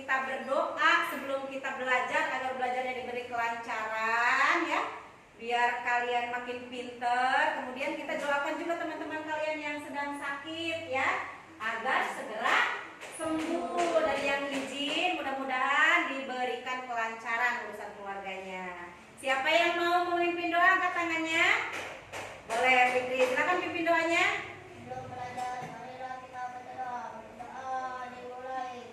kita berdoa sebelum kita belajar agar belajarnya diberi kelancaran ya. Biar kalian makin pinter. Kemudian kita doakan juga teman-teman kalian yang sedang sakit ya, agar segera sembuh dari yang izin. Mudah-mudahan diberikan kelancaran urusan keluarganya. Siapa yang mau memimpin doa angkat tangannya? Boleh Fikri, silakan pimpin doanya. Belum belajar, marilah kita berdoa. Berdoa dimulai.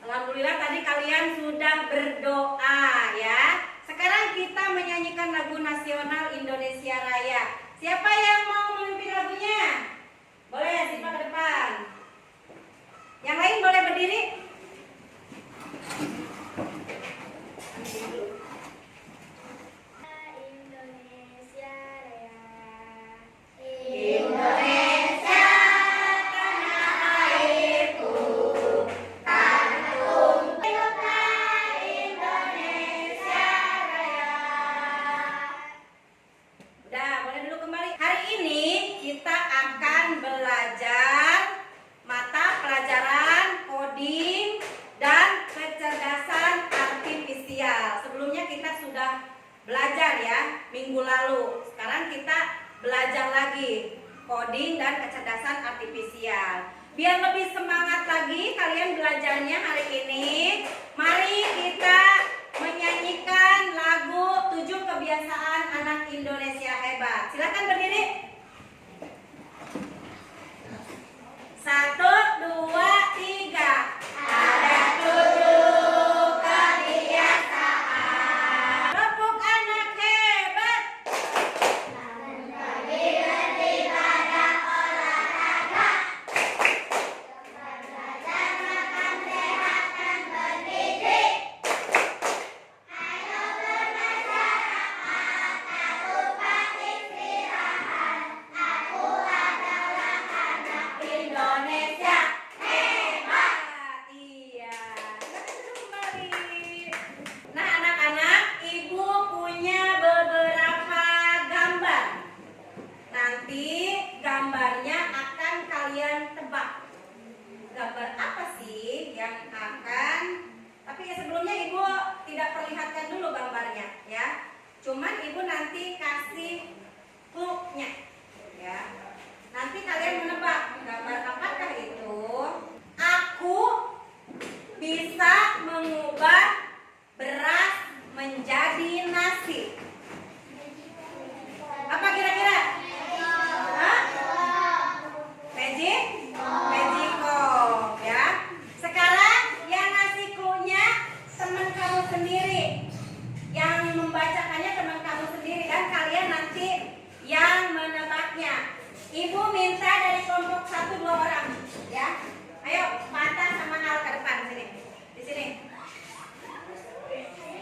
Alhamdulillah tadi kalian sudah berdoa ya. Sekarang kita menyanyikan lagu nasional Indonesia Raya. Siapa yang mau memimpin lagunya? Boleh simpan ke depan. Yang lain boleh berdiri. Indonesia Raya. Indonesia tanah airku, tanahku Indonesia Raya. Udah, boleh dulu kembali. Hari ini kita akan belajar mata pelajaran coding dan kecerdasan artifisial. Sebelumnya kita sudah belajar ya minggu lalu. Sekarang kita belajar lagi coding dan kecerdasan artifisial. Biar lebih semangat lagi kalian belajarnya hari ini, mari kita menyanyikan lagu 7 kebiasaan anak Indonesia hebat. Silakan berdiri. 1, 2, 3. Ada 7 kebiasaan. Kelompok anak hebat. Indonesia hebat. Iya. Silakan duduk kembali. Nah, anak-anak, ibu punya beberapa gambar. Nanti gambarnya akan kalian tebak. Gambar apa sih yang akan? Tapi sebelumnya ibu tidak perlihatkan dulu gambarnya, ya. Cuman ibu nanti kasih clue-nya, ya. Nanti kalian menebak gambar apakah itu. Aku bisa mengubah beras menjadi nasi. Apa kira-kira? Hah? Magic? Magicom, ya. Sekarang yang ngasih clue-nya teman kamu sendiri. Yang membacakannya teman kamu sendiri dan kalian nanti yang menebaknya. Ibu minta dari kelompok 1-2 orang, ya. Ayo, Patah sama Al ke depan sini. Di sini.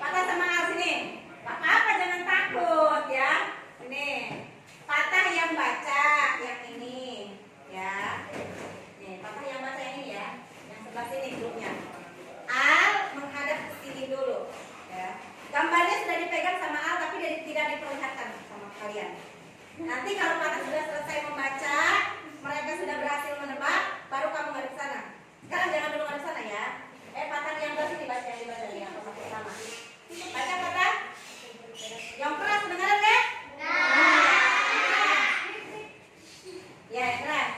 Patah sama Al sini. Apa-apa jangan takut, ya. Ini. Patah yang baca yang ini, ya. Nih, Patah yang baca yang ini ya. Yang sebelah sini grupnya. Al menghadap ke sini dulu, ya. Gambarnya sudah dipegang sama Al tapi tidak diperlihatkan sama kalian. Nanti kalau Patah sudah selesai membaca, mereka sudah berhasil menebak, baru kamu ngadep sana. Sekarang jangan dulu ngadep sana ya. Patah yang belah sini baca yang dibaca ya, sama. Baca Patah. Yang keras dengaran ya? Ya, keras.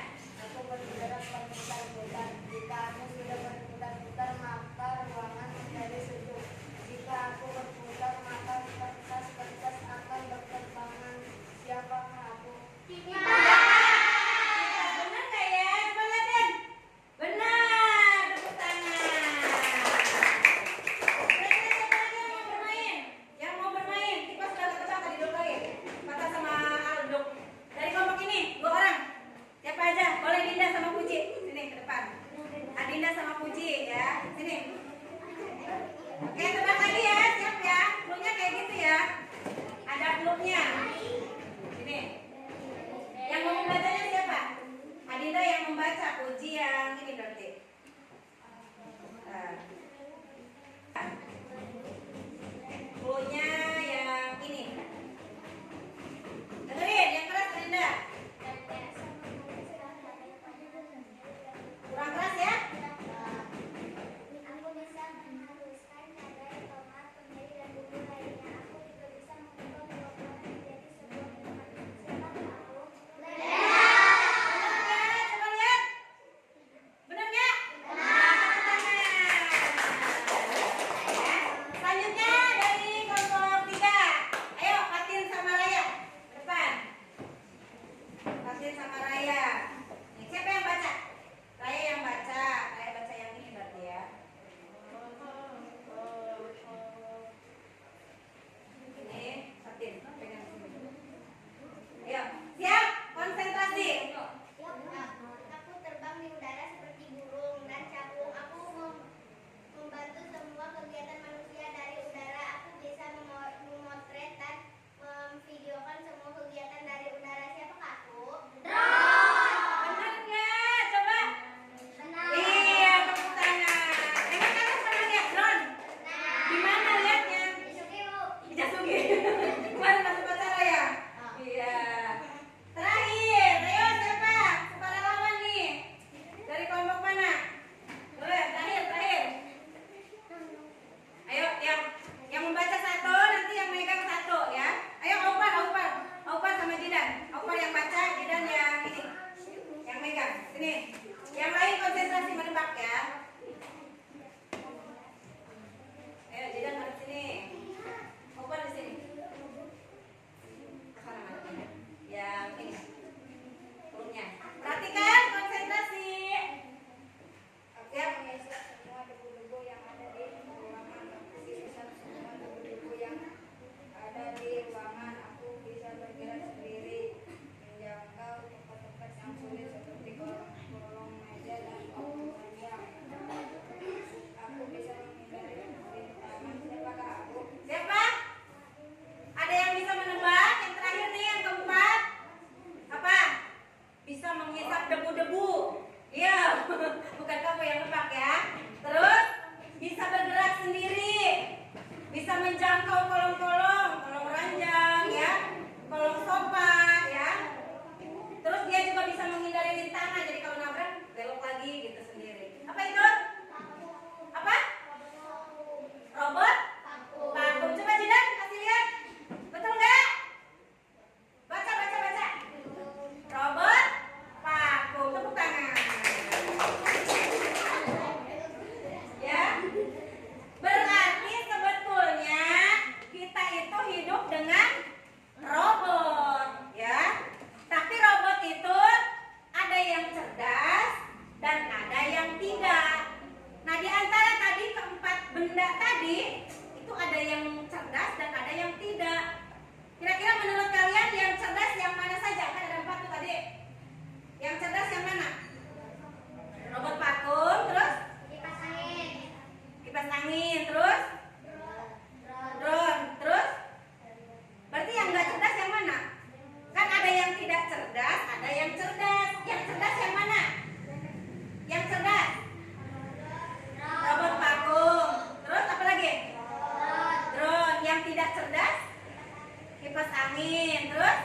Aku bergerak berputar-putar. Jika aku sudah berputar-putar, maka ruangan menjadi sejuk. Jika aku berputar, maka kertas-kertas akan berterbangan. Siapakah aku? Benar nggak ya? Coba lihat, Den. Benar, tepuk tangan. Oke, tebak lagi ya, siap ya. Cluenya kayak gitu ya. Ada cluenya. Ini. Yang mau membacanya siapa? Adinda yang membaca, Puji yang ini berarti. Cluenya yang ini. Dengerin, yang keras Adinda. Kurang keras ya? Aku bisa menghaluskan cabai, tomat, kemiri, dan bumbu lainnya. Aku juga bisa mengubah buah-buahan menjadi sebuah minuman. Siapakah aku? Bener nggak? Coba lihat. Bener nggak? Nah, tepuk tangan. Ya. Selanjutnya dari kelompok 3. Ayo, Fatin sama Raya. Depan. Fatin sama Raya. Nih, siapa yang baca? Raya yang baca. Raya baca yang ini berarti ya. Ini Fatin, pegang sini. Ayo, siap, konsentrasi. Aku terbang di udara seperti burung dan capung. Aku membantu semua kegiatan manusia dari udara. Aku bisa memotret dan memvideokan semua kegiatan dari udara. Siapakah aku? Bener nggak? Coba. Iya, tepuk tangan. Emang kalian pernah lihat drone? Di mana lihatnya? Di Jasugi. Kemarin masuk acara ya? Iya. Terakhir, ayo siapa? Sukarelawan nih. Dari kelompok mana? Boleh, terakhir. Ayo, yang membaca satu, nanti yang megang satu ya. Ayo, Aupar sama Jidan. Aupar yang baca, Jidan yang ini, yang megang. Sini. Yang lain konsentrasi menebak ya. Ayo, Jidan harus sini. Aupar di sini. Sana mana? Yang ini. Turunnya. Perhatikan konsentrasi. Siap. Semua debu-debu yang ada di ruangan. Aku bisa semua debu-debu yang ada di ruangan. Aku bisa bergerak sendiri, menjangkau tempat-tempat yang sulit seperti kolong meja dan kolong panjang. Aku bisa menghindari rintangan. Siapakah aku? Siapa? Ada yang bisa menebak? Yang terakhir nih, yang keempat. Apa? Bisa menghisap debu-debu. Iya, bukan kamu yang nebak ya. Terus bisa bergerak sendiri. Bisa menjangkau kolong-kolong, kolong ranjang ya, kolong sofa ya. Terus dia juga bisa menghindari rintangan. Jadi kalau nabrak belok lagi gitu sendiri. Apa itu? Apa? Robot? Vakum. Coba Jidan kasih lihat. Betul nggak? Baca. Robot vakum. Tepuk tangan. Ya. Berarti sebetulnya kita itu hidup dengan robot, ya. Tapi robot itu ada yang cerdas dan ada yang tidak. Nah, di antara tadi keempat benda tadi itu ada yang cerdas dan ada yang tidak. Kira-kira menurut kalian yang cerdas yang mana saja? Kan ada 4 tuh tadi. Yang cerdas yang mana? Robot vakum, terus kipas angin, terus drone, terus berarti yang nggak cerdas yang mana? Kan ada yang tidak cerdas, ada yang cerdas. Yang cerdas yang mana? Yang cerdas robot vakum. Terus apa lagi? Drone. Yang tidak cerdas kipas angin. Terus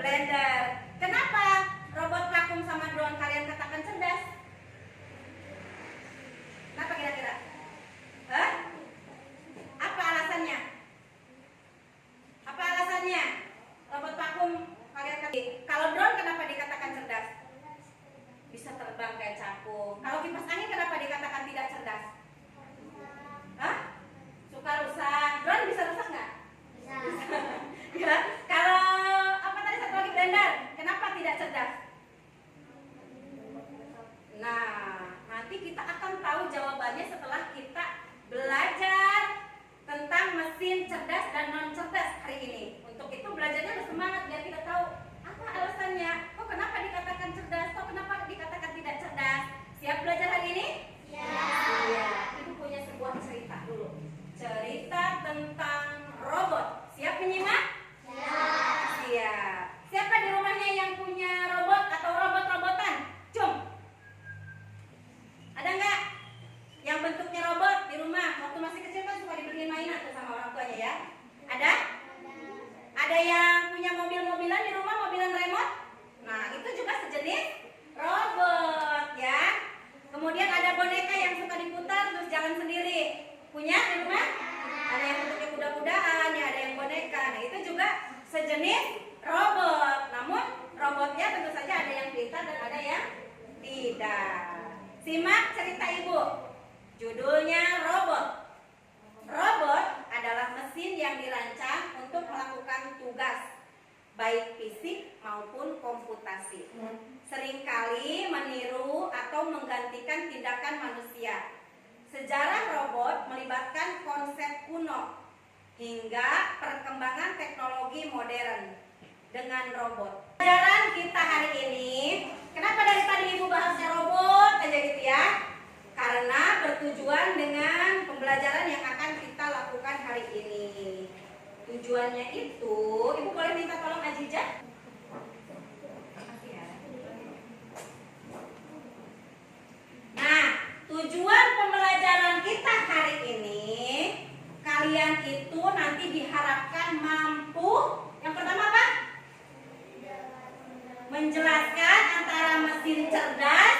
blender. Kenapa robot vakum sama drone kalian katakan cerdas? Kenapa kira-kira? tentang robot. Siap menyimak? Siap. Siapa di rumahnya yang punya robot atau robot-robotan? Cum. Ada nggak yang bentuknya robot di rumah? Waktu masih kecil kan suka dibeliin mainan tuh sama orang tuanya ya. Ada? Ada yang punya mobil-mobilan di rumah, mobilan remote? Nah, itu juga sejenis robot ya. Kemudian ada boneka yang suka diputar terus jalan sendiri. Punya di rumah? Ada yang bentuknya kuda-kudaan, ya ada yang boneka. Nah, itu juga sejenis robot. Namun robotnya tentu saja ada yang pintar dan ada yang tidak. Simak cerita ibu. Judulnya robot. Robot adalah mesin yang dirancang untuk melakukan tugas, baik fisik maupun komputasi. Seringkali meniru atau menggantikan tindakan manusia. Sejarah robot melibatkan konsep kuno hingga perkembangan teknologi modern dengan robot. Pelajaran kita hari ini, kenapa dari tadi ibu bahasnya robot aja gitu ya? Karena bertujuan dengan pembelajaran yang akan kita lakukan hari ini. Tujuannya itu, ibu boleh minta tolong Ajijah? Nah, tujuan pembelajaran kita hari ini, kalian itu nanti diharapkan mampu, yang pertama apa? Menjelaskan antara mesin cerdas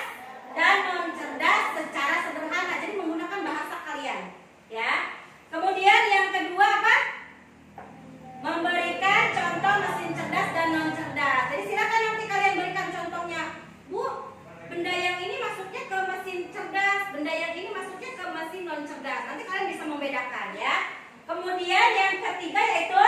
dan non cerdas secara sederhana, jadi menggunakan bahasa kalian, ya. Kemudian yang kedua apa? Memberikan contoh mesin cerdas dan non cerdas. Jadi silakan nanti kalian berikan contohnya, Bu. Benda yang ini masuknya ke mesin cerdas, benda yang ini masuknya ke mesin non cerdas. Nanti kalian bisa membedakan ya. Kemudian yang ketiga yaitu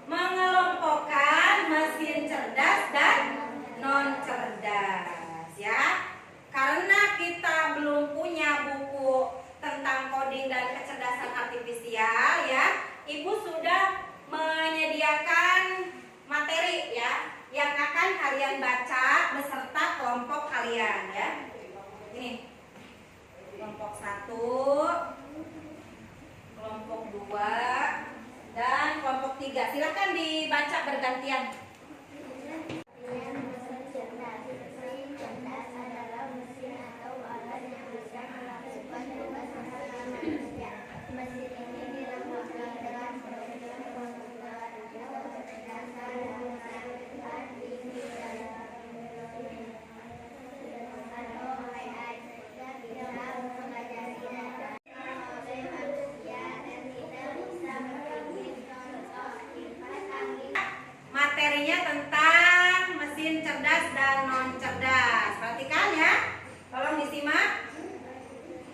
mengelompokkan mesin cerdas dan non cerdas ya. Karena kita belum punya buku tentang coding dan kecerdasan artifisial ya, Ibu sudah menyediakan materi ya yang akan kalian baca beserta kelompok kalian ya. Ini kelompok 1, kelompok 2, dan kelompok 3. Silakan dibaca bergantian. Materinya tentang mesin cerdas dan non cerdas. Perhatikan ya, tolong disimak.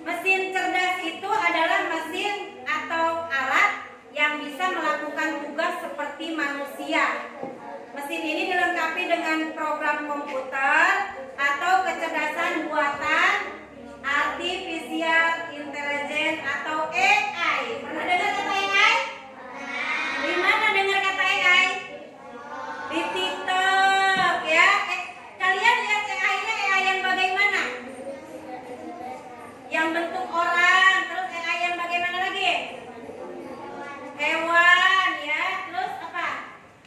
Mesin cerdas itu adalah mesin atau alat yang bisa melakukan tugas seperti manusia. Mesin ini dilengkapi dengan program komputer atau kecerdasan buatan artificial intelligence atau AI. Pernah dengar kata AI? Di mana dengar kata AI? Di TikTok ya. Kalian lihat AI-nya AI yang bagaimana? Yang bentuk orang, terus AI yang bagaimana lagi? Hewan ya, terus apa?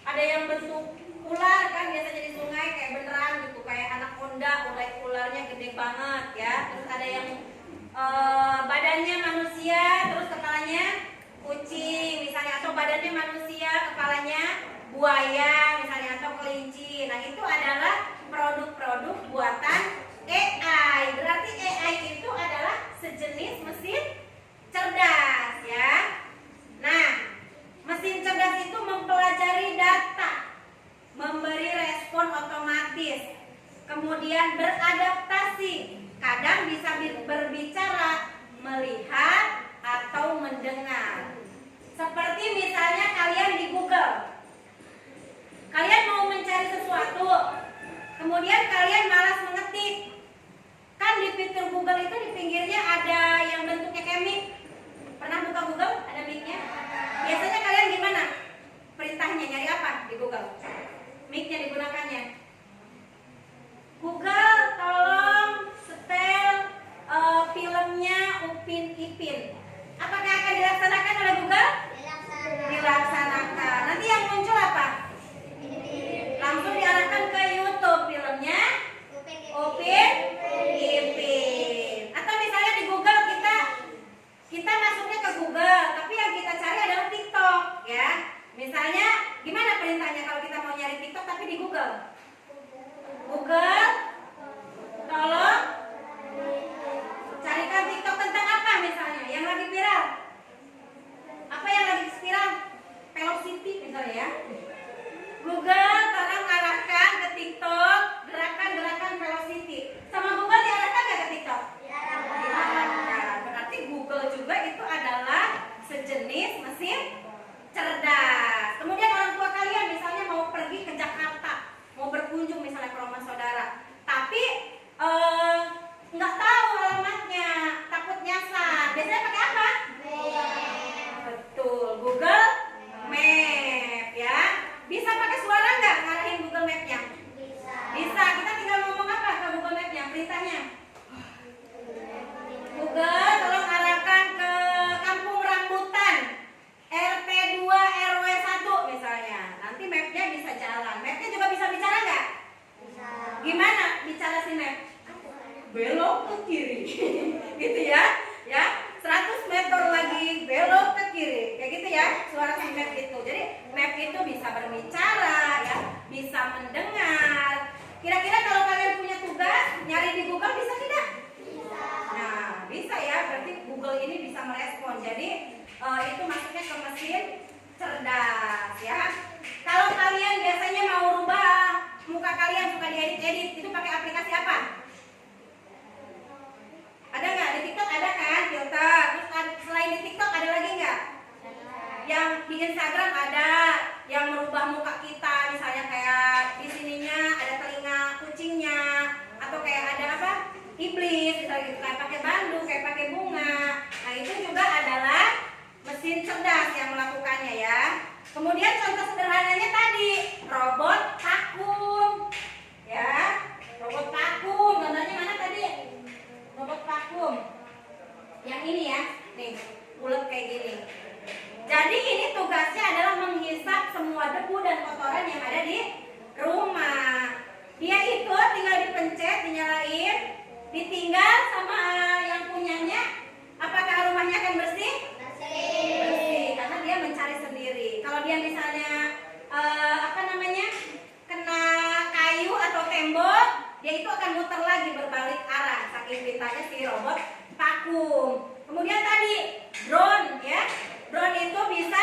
Ada yang bentuk ular kan, biasanya di sungai kayak beneran gitu, kayak anaconda, ularnya gede banget ya. Terus ada yang badannya manusia, terus kepalanya kucing misalnya, atau badannya manusia, kepalanya buaya misalnya, atau kelinci. Nah, itu adalah produk-produk buatan AI. Berarti AI itu adalah sejenis mesin cerdas ya. Nah, mesin cerdas itu mempelajari data, memberi respon otomatis, kemudian beradaptasi, kadang bisa berbicara, melihat, atau mendengar. Seperti misalnya kalian di Google, kalian mau mencari sesuatu, kemudian kalian malas mengetik. Kan di fitur Google itu di pinggirnya ada sejenis mesin cerdas. Kemudian orang tua kalian misalnya mau pergi ke Jakarta, mau berkunjung misalnya ke rumah saudara, tapi nggak tahu alamatnya, takut nyasar. Biasanya pakai apa? Betul, Google Map ya. Bisa pakai suara nggak ngarahin Google Map-nya? Bisa. Kita tinggal ngomong apa ke Google Map-nya? Perintahnya. Google, tolong arahkan ke Kampung Rambutan RT 2 RW 1 misalnya. Nanti mapnya bisa jalan. Mapnya juga bisa bicara nggak? Bisa. Gimana bicara si map? Belok ke kiri. Gitu ya. Ya, 100 meter lagi belok ke kiri. Kayak gitu ya, suara si map itu. Jadi map itu bisa berbicara ya, bisa mendengar. Kira-kira kalau kalian punya tugas nyari di Google bisa tidak? Nah, bisa ya, berarti Google ini bisa merespon. Jadi itu masuknya ke mesin cerdas ya. Kalau kalian biasanya mau rubah muka kalian suka diedit-edit, itu pakai aplikasi apa? Ada nggak? Di TikTok ada kan filter? Terus selain di TikTok ada lagi nggak? Yang di Instagram ada yang merubah muka kita, misalnya kayak di sininya ada telinga kucingnya, atau kayak ada apa? Iblis, misalnya gitu, kayak pakai bandu, kayak pakai bunga. Nah itu juga adalah mesin cerdas yang melakukannya ya. Kemudian contoh sederhananya tadi robot vakum, ya. Robot vakum, gambarnya mana tadi? Robot vakum. Yang ini ya, nih bulat kayak gini. Jadi ini tugasnya adalah menghisap semua debu dan kotoran yang ada di rumah. Dia itu tinggal dipencet, dinyalain, ditinggal sama yang punyanya. Apakah rumahnya akan bersih? Bersih, karena dia mencari sendiri. Kalau dia misalnya kena kayu atau tembok, dia itu akan muter lagi berbalik arah. Saking pintanya si robot vakum. Kemudian tadi drone ya. Drone itu bisa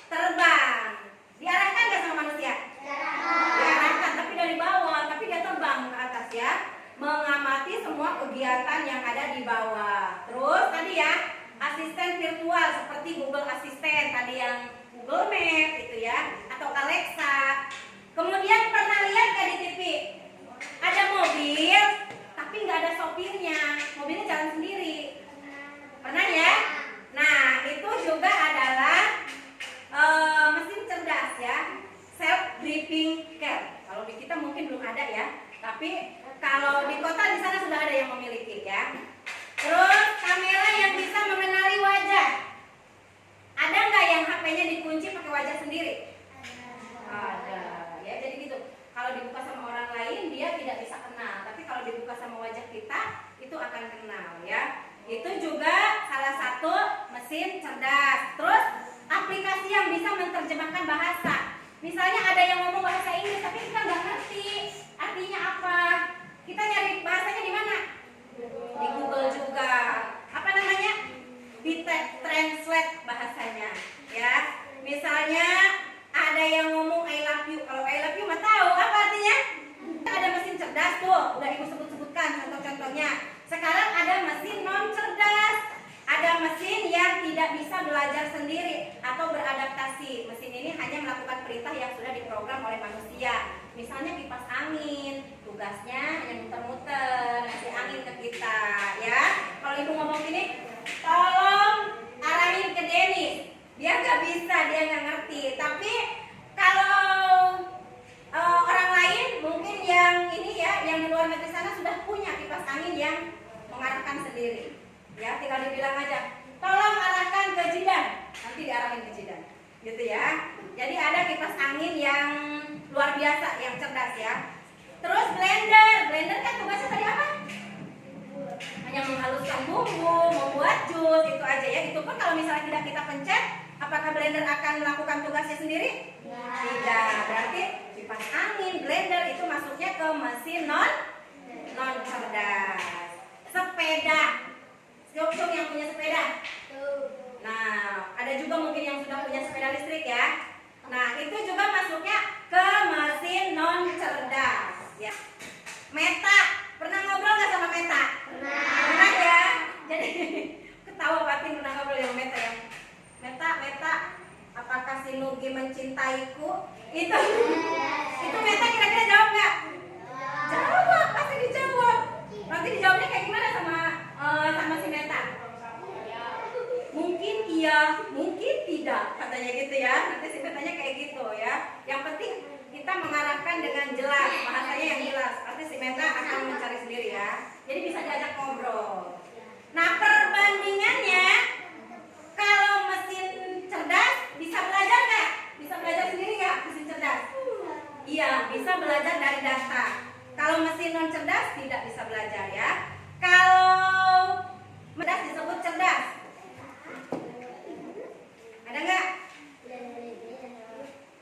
terbang. Diarahkan nggak sama manusia? Diarahkan, tapi dari bawah, tapi dia terbang ke atas ya. Mengamati semua kegiatan yang ada di bawah. Terus tadi ya, asisten virtual seperti Google Assistant tadi yang Google Map itu ya, atau Alexa. Kemudian pernah lihat nggak di TV? Ada mobil, tapi nggak ada sopirnya. Mobilnya jalan sendiri. Pernah ya? Nah, itu juga adalah mesin cerdas ya, self driving car. Kalau di kita mungkin belum ada ya, tapi kalau di kota di sana sudah ada yang memiliki ya. Terus kamera yang bisa mengenali wajah. Ada nggak yang HP-nya dikunci pakai wajah sendiri? Ada. Ya, jadi gitu. Kalau dibuka sama orang lain dia tidak bisa kenal, tapi kalau dibuka sama wajah kita itu akan kenal ya. Itu juga salah satu mesin cerdas. Terus aplikasi yang bisa menerjemahkan bahasa. Misalnya ada yang ngomong bahasa Inggris tapi kita nggak ngerti artinya apa. Kita nyari bahasanya di mana? Di Google juga. Apa namanya? Translate bahasanya. Ya. Misalnya ada yang ngomong I love you. Kalau I love you mah tahu apa artinya? Ada mesin cerdas tuh. Udah ibu sebut-sebutkan contoh-contohnya. Sekarang ada mesin non cerdas. Ada mesin yang tidak bisa belajar sendiri atau beradaptasi. Mesin ini hanya melakukan perintah yang sudah diprogram oleh manusia. Misalnya kipas angin, tugasnya hanya muter-muter, ngasih angin ke kita, ya. Kalau ibu ngomong gini, tolong arahin ke Denis. Dia nggak bisa, dia nggak ngerti. Tapi kalau orang lain mungkin yang ini ya, yang di luar negeri sana sudah punya kipas angin yang mengarahkan sendiri. Ya, tinggal dibilang aja, tolong arahkan ke jidan, nanti diarahin ke jidan, gitu ya. Jadi ada kipas angin yang luar biasa, yang cerdas ya. Terus blender kan tugasnya tadi apa? Hanya menghaluskan bumbu, membuat jus, itu aja ya. Itu pun kalau misalnya tidak kita pencet, apakah blender akan melakukan tugasnya sendiri? Tidak. Berarti kipas angin, blender itu masuknya ke mesin non cerdas. Sepeda. Siapa yang punya sepeda? Nah, ada juga mungkin yang sudah punya sepeda listrik ya. Nah, itu juga masuknya ke mesin non cerdas ya. Meta, pernah ngobrol nggak sama Meta? Pernah ya. Jadi ketawa batin pernah ngobrol sama Meta yang mencintaiku? Itu Meta kira-kira jawab nggak? Jawab, pasti dijawab. Nanti dijawabnya kayak gimana sama si Meta? Mungkin iya, mungkin tidak, katanya gitu ya. Nanti si Metanya kayak gitu ya. Yang penting kita mengarahkan dengan jelas, bahasanya yang jelas. Nanti si Meta akan mencari sendiri ya. Jadi bisa diajak ngobrol. Nah, perbandingannya, kalau mesin cerdas bisa belajar nggak? Bisa belajar sendiri nggak mesin cerdas? Iya, bisa belajar dari data. Kalau mesin non cerdas tidak bisa belajar ya. Kalau cerdas disebut cerdas. Ada nggak?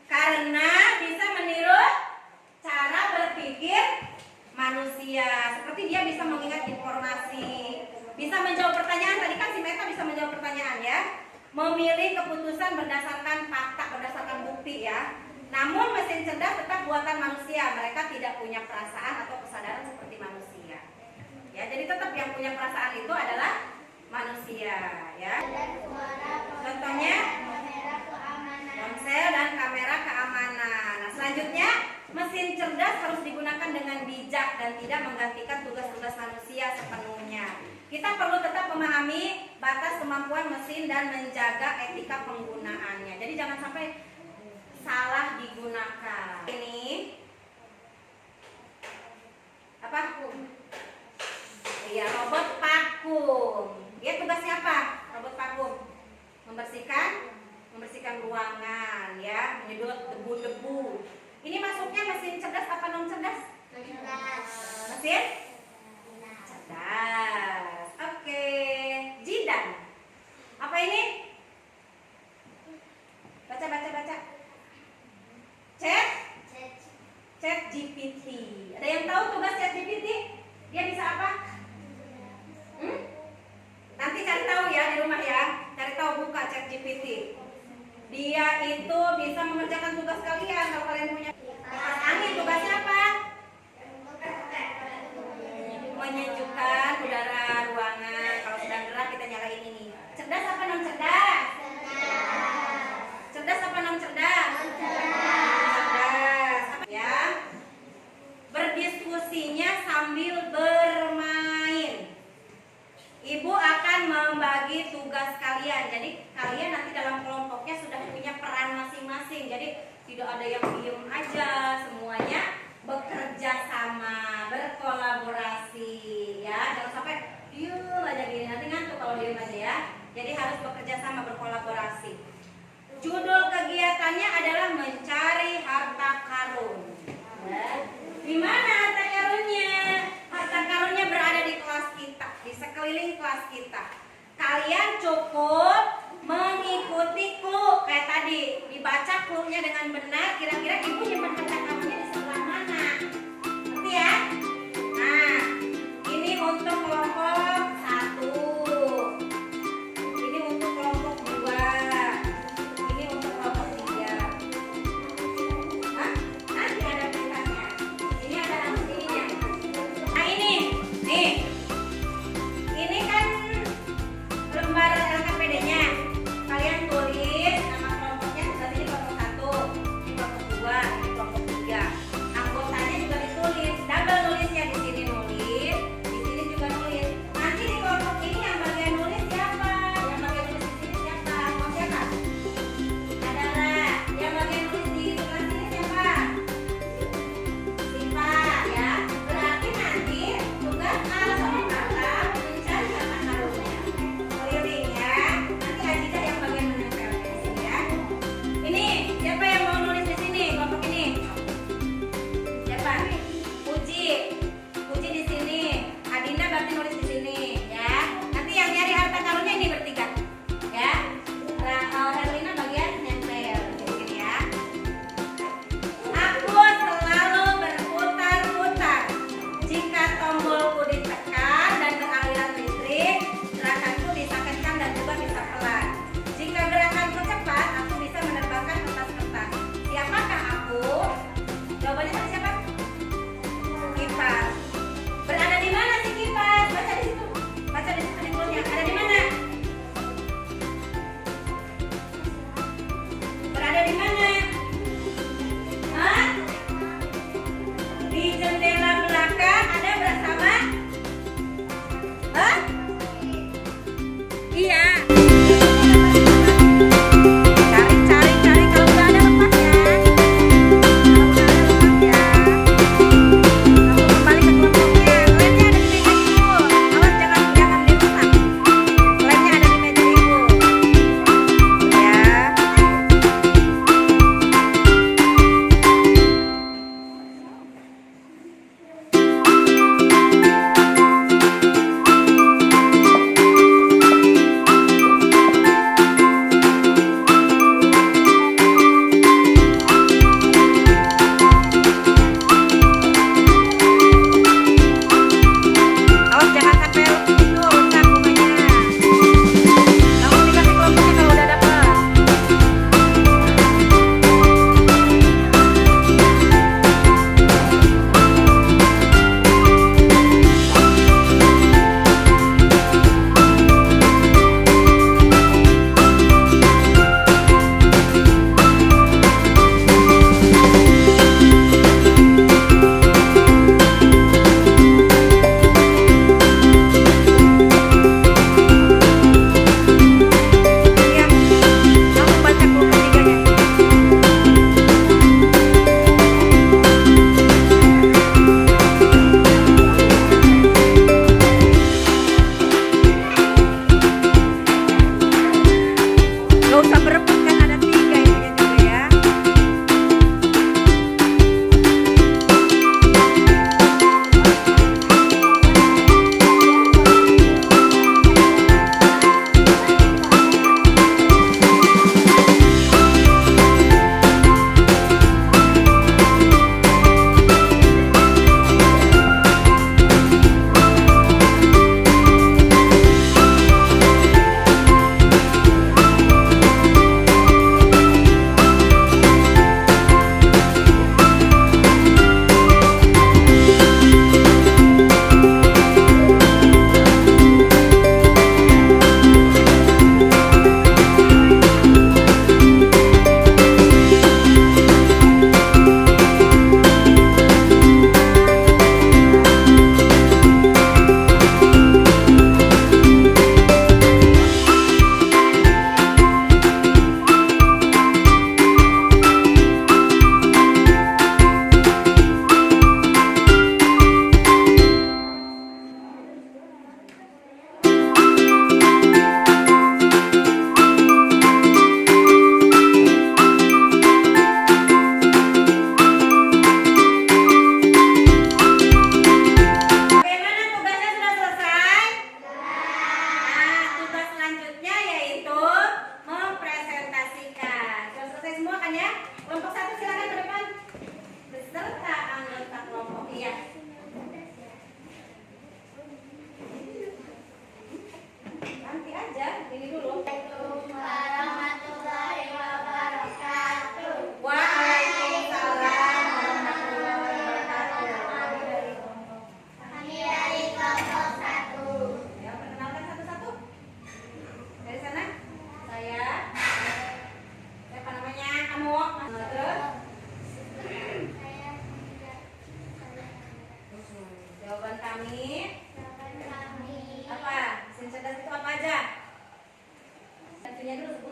Karena bisa meniru cara berpikir manusia. Seperti dia bisa mengingat informasi, bisa menjawab pertanyaan. Tadi kan si Meta bisa menjawab pertanyaan ya. Memilih keputusan berdasarkan fakta, berdasarkan bukti ya. Namun mesin cerdas tetap buatan manusia. Mereka tidak punya perasaan atau kesadaran seperti manusia. Ya, jadi tetap yang punya perasaan itu adalah manusia ya. Contohnya ponsel dan kamera keamanan. Nah, selanjutnya mesin cerdas harus digunakan dengan bijak dan tidak menggantikan tugas-tugas manusia sepenuhnya. Kita perlu tetap memahami batas kemampuan mesin dan menjaga etika penggunaannya. Jadi jangan sampai salah digunakan. Ini apa? Iya, robot vakum. Dia tugasnya apa? Robot vakum membersihkan ruangan ya, menyedot debu-debu. Ini masuknya mesin cerdas apa non cerdas? Mesin cerdas. Oke, Jidan. Apa ini? Baca. Chat GPT. Ada yang tahu tugas Chat GPT? Dia bisa apa? Nanti cari tahu ya di rumah ya. Cari tahu, buka Chat GPT. Dia itu bisa mengerjakan tugas kalian kalau kalian punya kipas angin. Tugasnya apa? Menyejukkan udara ruangan. Kalau sedang gerah kita nyalain ini. Cerdas apa non cerdas? Cerdas apa non cerdas? Cerdas. Ya. Berdiskusinya sambil bermain. Ibu akan membagi tugas kalian. Jadi kalian nanti dalam kelompoknya sudah punya peran masing-masing. Jadi tidak ada yang diem aja, semuanya bekerja sama, berkolaborasi ya. Jangan sampai diem aja gini, nanti ngantuk kalau diem aja ya. Jadi harus bekerja sama, berkolaborasi. Judul kegiatannya adalah mencari harta karun. Di mana harta karunnya? Harta karunnya berada di kelas kita, di sekeliling kelas kita. Kalian cukup mengikuti clue kayak tadi, dibaca clue-nya dengan benar. Kira-kira ibu nyimpan harta karunnya di sebelah mana? Ngerti ya? Nah, ini untuk kelompok 1. Ini untuk kelompok 2. Ini untuk kelompok 3. Hah? Nanti ada tulisannya. Ini ada ininya. Nah ini, nih. Ini kan lembar LKPD-nya. Kalian tulis nama kelompoknya. Berarti ini kelompok 1, ini kelompok 2, ini kelompok 3. Anggotanya juga ditulis. Double nulisnya, di sini nulis, di sini juga nulis.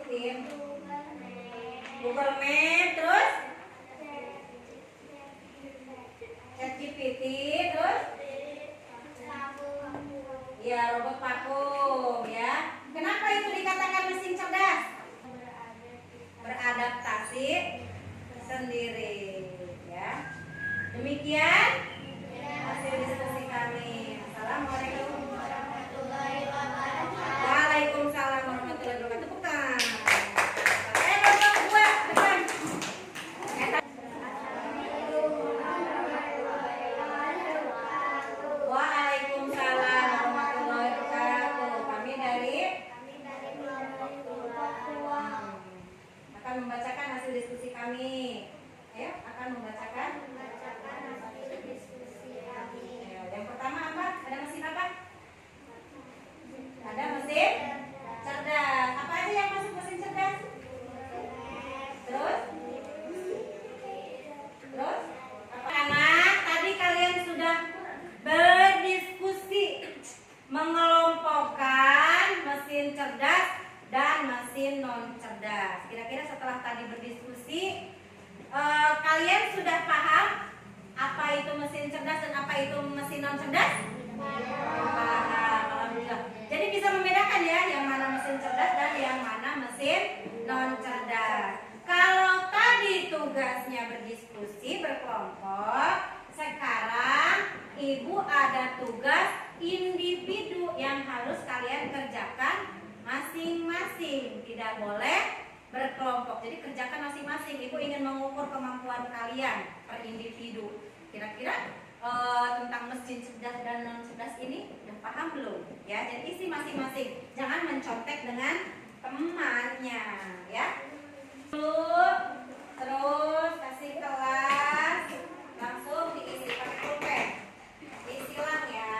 sebutin. Google Map, terus ChatGPT, terus ya robot vakum ya. Kenapa itu dikatakan mesin cerdas? Beradaptasi sendiri ya. Demikian hasil diskusi kami. Assalamualaikum warahmatullahi wabarakatuh. Waalaikumsalam warahmatullahi wabarakatuh. Tepuk tangan. Bapak buat depan. Waalaikumsalam warahmatullahi wabarakatuh. Kami dari akan membacakan hasil diskusi kami. Ayo, akan membacakan hasil diskusi kami. Yang pertama apa? Ada mesin apa? Ada mesin cerdas. Apa aja yang masuk mesin cerdas? Terus? Apa? Anak, tadi kalian sudah berdiskusi mengelompokkan mesin cerdas dan mesin non cerdas. Kira-kira setelah tadi berdiskusi, kalian sudah paham apa itu mesin cerdas dan apa itu mesin non cerdas? Paham, alhamdulillah. Jadi bisa membedakan ya yang mana mesin cerdas dan yang mana mesin non cerdas. Kalau tadi tugasnya berdiskusi berkelompok, sekarang Ibu ada tugas individu yang harus kalian kerjakan masing-masing. Tidak boleh berkelompok. Jadi kerjakan masing-masing. Ibu ingin mengukur kemampuan kalian per individu. Kira-kira tentang mesin cerdas dan non cerdas ini udah paham belum? Ya, jadi isi masing-masing. Jangan mencontek dengan temannya, ya. Terus kasih kelas, langsung diisi pakai pulpen. Diisi lang ya.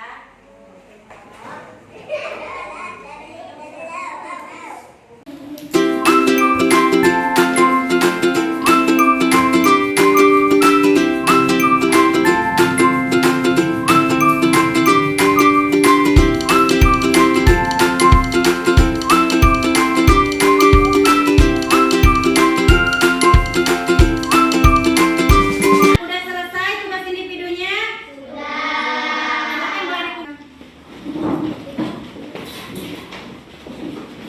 Udah selesai tugas individunya? Silakan boleh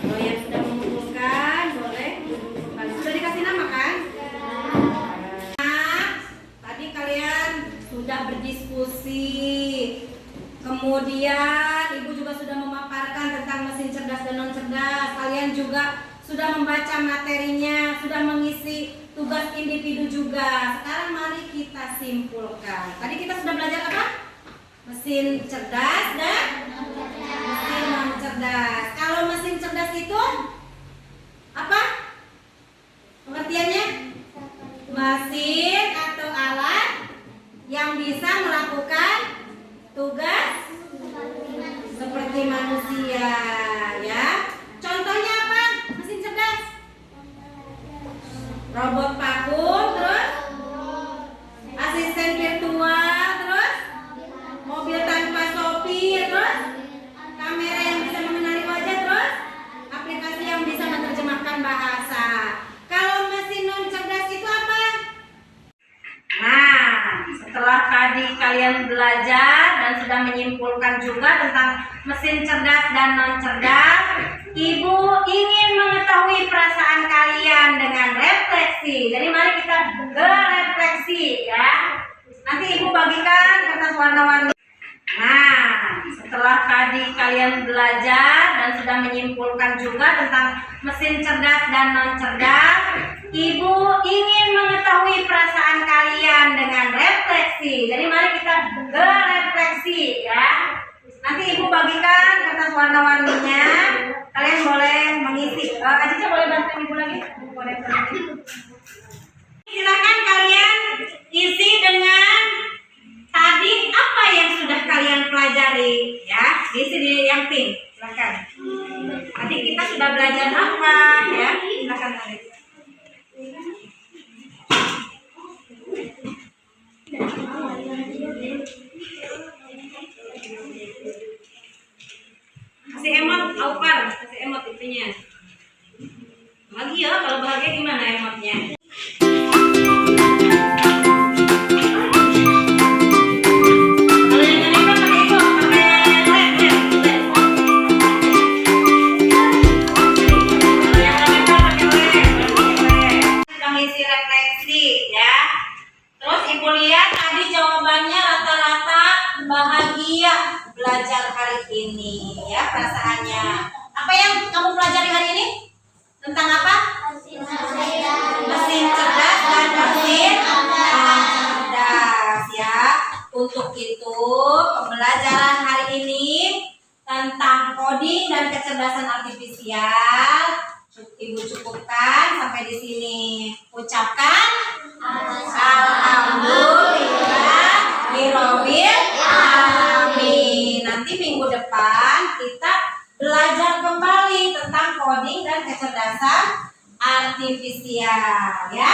kalau yang sudah mengumpulkan boleh dikumpulkan. Sudah dikasih nama kan? Nah, tadi kalian sudah berdiskusi. Kemudian Ibu juga sudah memaparkan tentang mesin cerdas dan non cerdas. Kalian juga sudah membaca materinya, sudah mengisi tugas individu juga. Sekarang mari kita simpulkan. Tadi kita sudah belajar apa? Mesin cerdas dan mesin non cerdas. Kalau mesin cerdas itu apa? Pengertiannya? Mesin atau alat yang bisa melakukan tugas seperti manusia, ya. Contohnya apa? Mesin cerdas. Robot vakum, terus asisten virtual, terus mobil tanpa sopir, terus kamera yang bisa mengenali wajah, terus aplikasi yang bisa menerjemahkan bahasa. Kalau mesin non cerdas itu apa? Nah, setelah tadi kalian belajar dan sudah menyimpulkan juga tentang mesin cerdas dan non cerdas, Ibu ingin mengetahui perasaan kalian dengan refleksi. Jadi mari kita berefleksi ya. Nanti Ibu bagikan kertas warna-warni. Nah, setelah tadi kalian belajar dan sudah menyimpulkan juga tentang mesin cerdas dan non cerdas, Ibu ingin mengetahui perasaan kalian dengan refleksi. Jadi mari kita berefleksi ya. Nanti Ibu bagikan kertas warna-warninya. Kalian boleh mengisi. Acica boleh bantu Ibu lagi? Boleh bantu. Silakan kalian isi dengan tadi apa yang sudah kalian pelajari ya. Isi di yang pink. Silakan. Tadi kita sudah belajar apa ya? Silakan tarik. Kasih emot, Aupar, kasih emot itunya. Lagi ya, kalau bahagia gimana emotnya? Kalau yang ini kan pakai itu, pakai lem. Kalau yang lain kan pakai lem. Kita ngisi refleksi ya. Terus ibu lihat tadi jawabannya rata-rata bahagia belajar hari ini ya perasaannya. Apa yang kamu pelajari hari ini? Tentang apa? Mesin cerdas dan mesin cerdas ya. Untuk itu pembelajaran hari ini tentang coding dan kecerdasan artifisial Ibu cukupkan sampai di sini. Ucapkan alhamdulillah birobbil alamin. Nanti minggu depan kita belajar kembali tentang coding dan kecerdasan artifisial ya.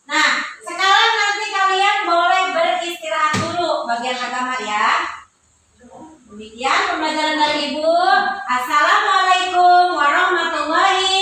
Nah, sekarang nanti kalian boleh beristirahat dulu bagian agama ya. Demikian pembelajaran dari Ibu. Assalamualaikum warahmatullahi